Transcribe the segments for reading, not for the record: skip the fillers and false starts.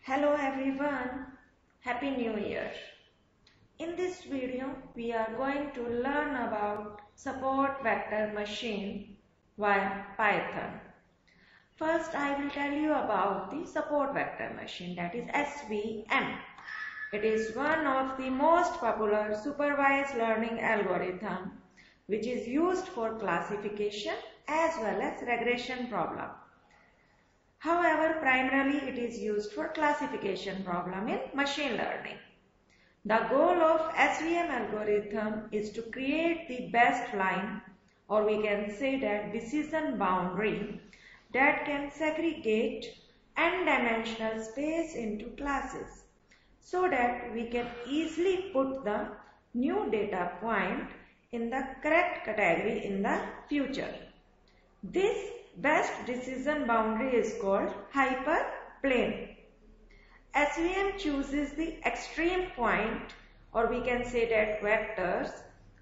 Hello everyone, Happy New Year. In this video, we are going to learn about support vector machine via Python. First, I will tell you about the support vector machine, that is SVM. It is one of the most popular supervised learning algorithm which is used for classification as well as regression problem. However, primarily it is used for classification problem in machine learning. The goal of SVM algorithm is to create the best line, or we can say that decision boundary, that can segregate n-dimensional space into classes so that we can easily put the new data point in the correct category in the future. This best decision boundary is called hyperplane. SVM chooses the extreme point, or we can say that vectors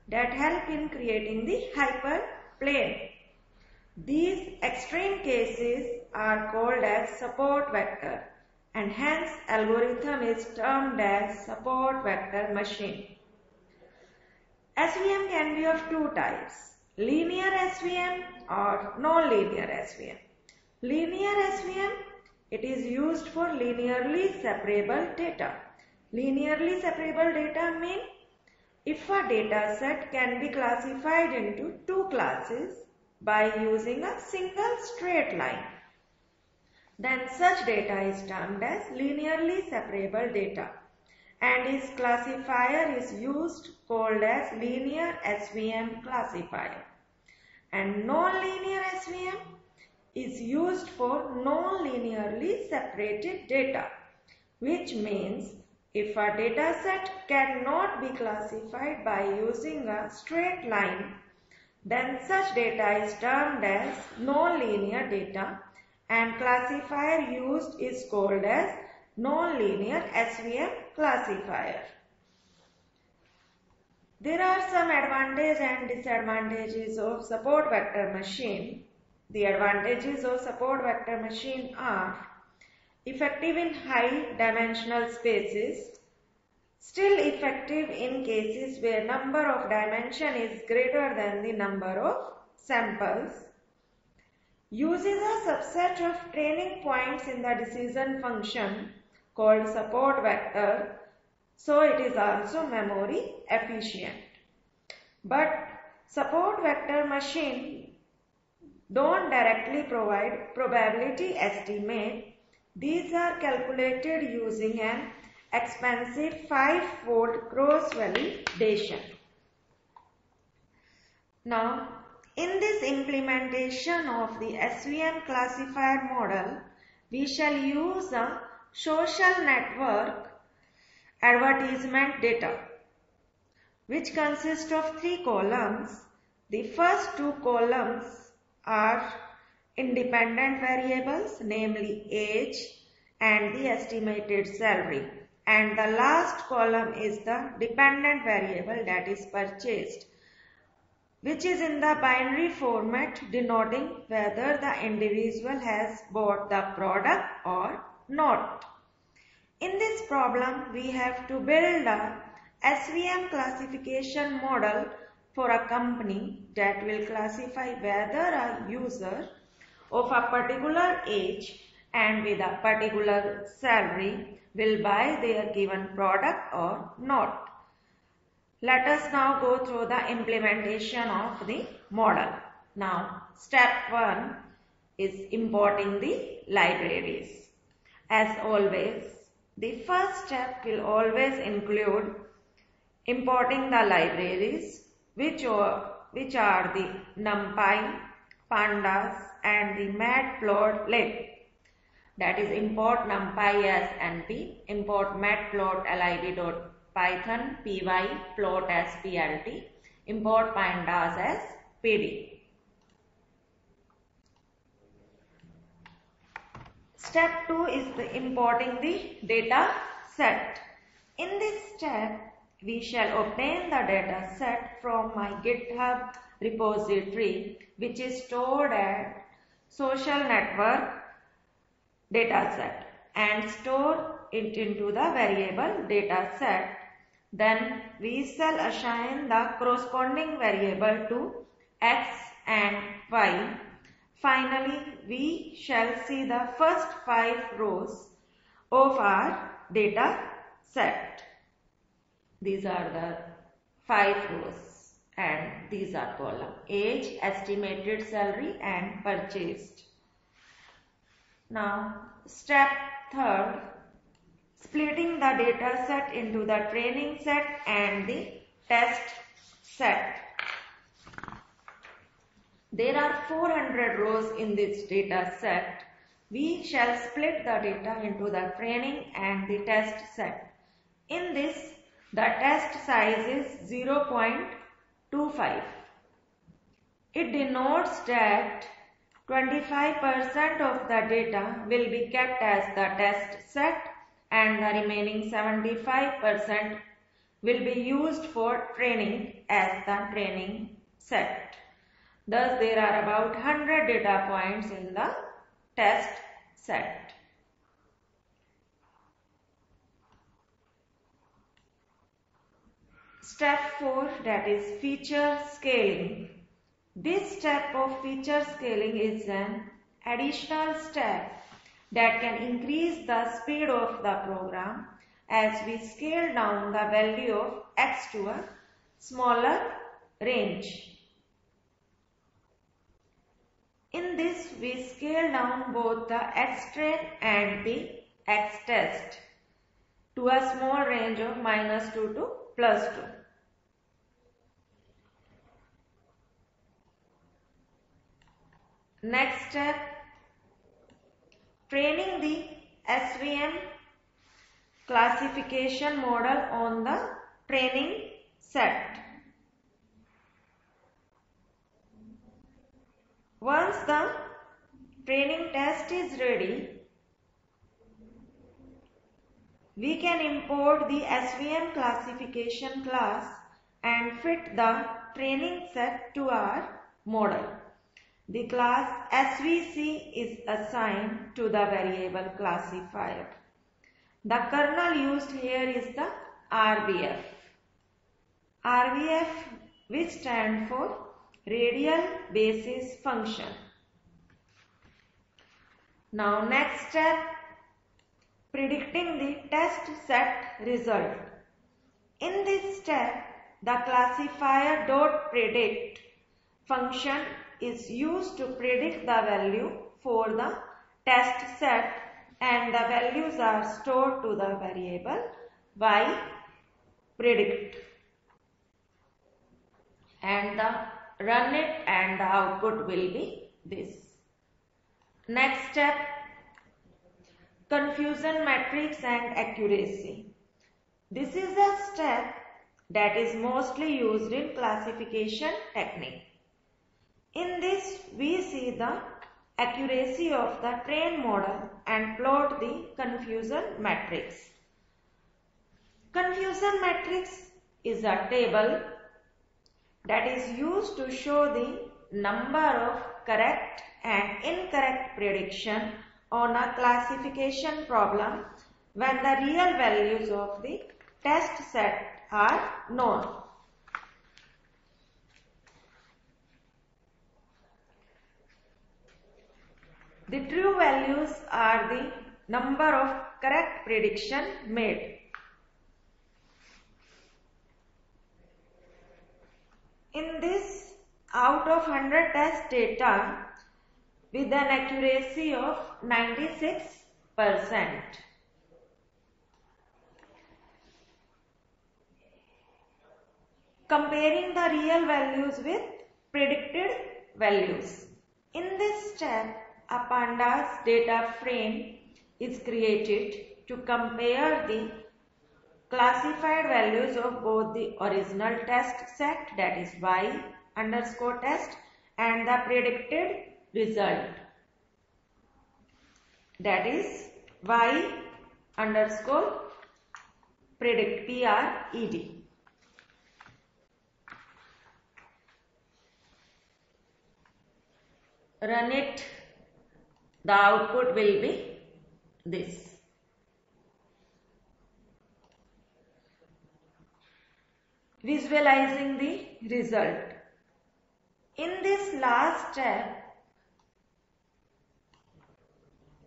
that help in creating the hyperplane. These extreme cases are called as support vector, and hence algorithm is termed as support vector machine. SVM can be of two types: linear SVM or non-linear SVM. Linear SVM, it is used for linearly separable data. Linearly separable data means if a data set can be classified into two classes by using a single straight line, then such data is termed as linearly separable data, and its classifier is used called as linear SVM classifier. And non-linear SVM is used for non-linearly separated data, which means if a data set cannot be classified by using a straight line, then such data is termed as non-linear data, and classifier used is called as non-linear SVM classifier. There are some advantages and disadvantages of support vector machine. The advantages of support vector machine are effective in high dimensional spaces, still effective in cases where number of dimension is greater than the number of samples, uses a subset of training points in the decision function called support vector, so it is also memory efficient. But support vector machine don't directly provide probability estimate. These are calculated using an expensive 5-fold cross validation. Now, in this implementation of the SVM classifier model, we shall use a social network advertisement data, which consists of 3 columns. The first 2 columns are independent variables, namely age and the estimated salary, and the last column is the dependent variable, that is purchased, which is in the binary format denoting whether the individual has bought the product or not. In this problem, we have to build a SVM classification model for a company that will classify whether a user of a particular age and with a particular salary will buy their given product or not. Let us now go through the implementation of the model. Now, step 1 is importing the libraries. As always, the first step will always include importing the libraries, which are the NumPy, Pandas, and the Matplotlib. That is, import NumPy as NP, import Matplotlib.python, py, plot as plt, import Pandas as pd. Step 2 is importing the data set. In this step, we shall obtain the data set from my GitHub repository, which is stored at social network dataset. and store it into the variable data set. Then we shall assign the corresponding variable to x and y. Finally, we shall see the first 5 rows of our data set. These are the 5 rows and these are column: age, estimated salary and purchased. Now step 3rd, splitting the data set into the training set and the test set. There are 400 rows in this data set. We shall split the data into the training and the test set. In this, the test size is 0.25. It denotes that 25% of the data will be kept as the test set and the remaining 75% will be used for training as the training set. Thus, there are about 100 data points in the test set. Step 4, that is feature scaling. This step of feature scaling is an additional step that can increase the speed of the program as we scale down the value of x to a smaller range. In this, we scale down both the xtrain and the xtest to a small range of -2 to +2. Next step, training the SVM classification model on the training set. Once the training test is ready, we can import the SVM classification class and fit the training set to our model. The class SVC is assigned to the variable classifier. The kernel used here is the RBF. RBF, which stands for Radial Basis Function. Now next step, predicting the test set result. In this step, the classifier.predict function is used to predict the value for the test set and the values are stored to the variable yPredict and the run it and the output will be this. Next step, confusion matrix and accuracy. This is a step that is mostly used in classification technique. In this, we see the accuracy of the trained model and plot the confusion matrix. Confusion matrix is a table that is used to show the number of correct and incorrect prediction on a classification problem when the real values of the test set are known. The true values are the number of correct prediction made. In this, out of 100 test data with an accuracy of 96%. Comparing the real values with predicted values. In this step, a pandas data frame is created to compare the classified values of both the original test set, that is y_test, and the predicted result, that is y_predict, PRED. Run it, the output will be this. visualizing the result. In this last step,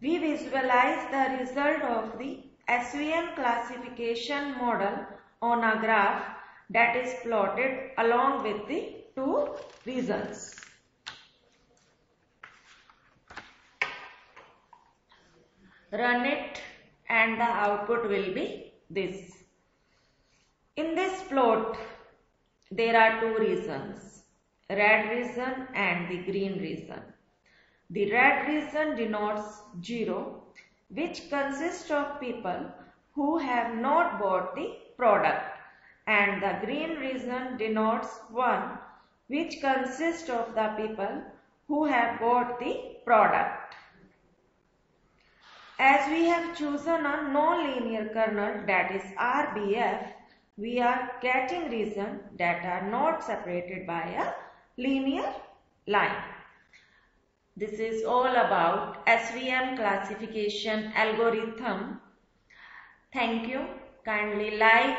we visualize the result of the SVM classification model on a graph that is plotted along with the two regions. Run it and the output will be this. In this plot, there are two regions, red region and the green region. The red region denotes 0, which consists of people who have not bought the product, and the green region denotes 1, which consists of the people who have bought the product. As we have chosen a non-linear kernel, that is RBF, we are getting regions that are not separated by a linear line. This is all about SVM classification algorithm. Thank you. Kindly like,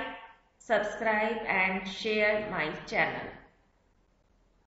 subscribe and share my channel.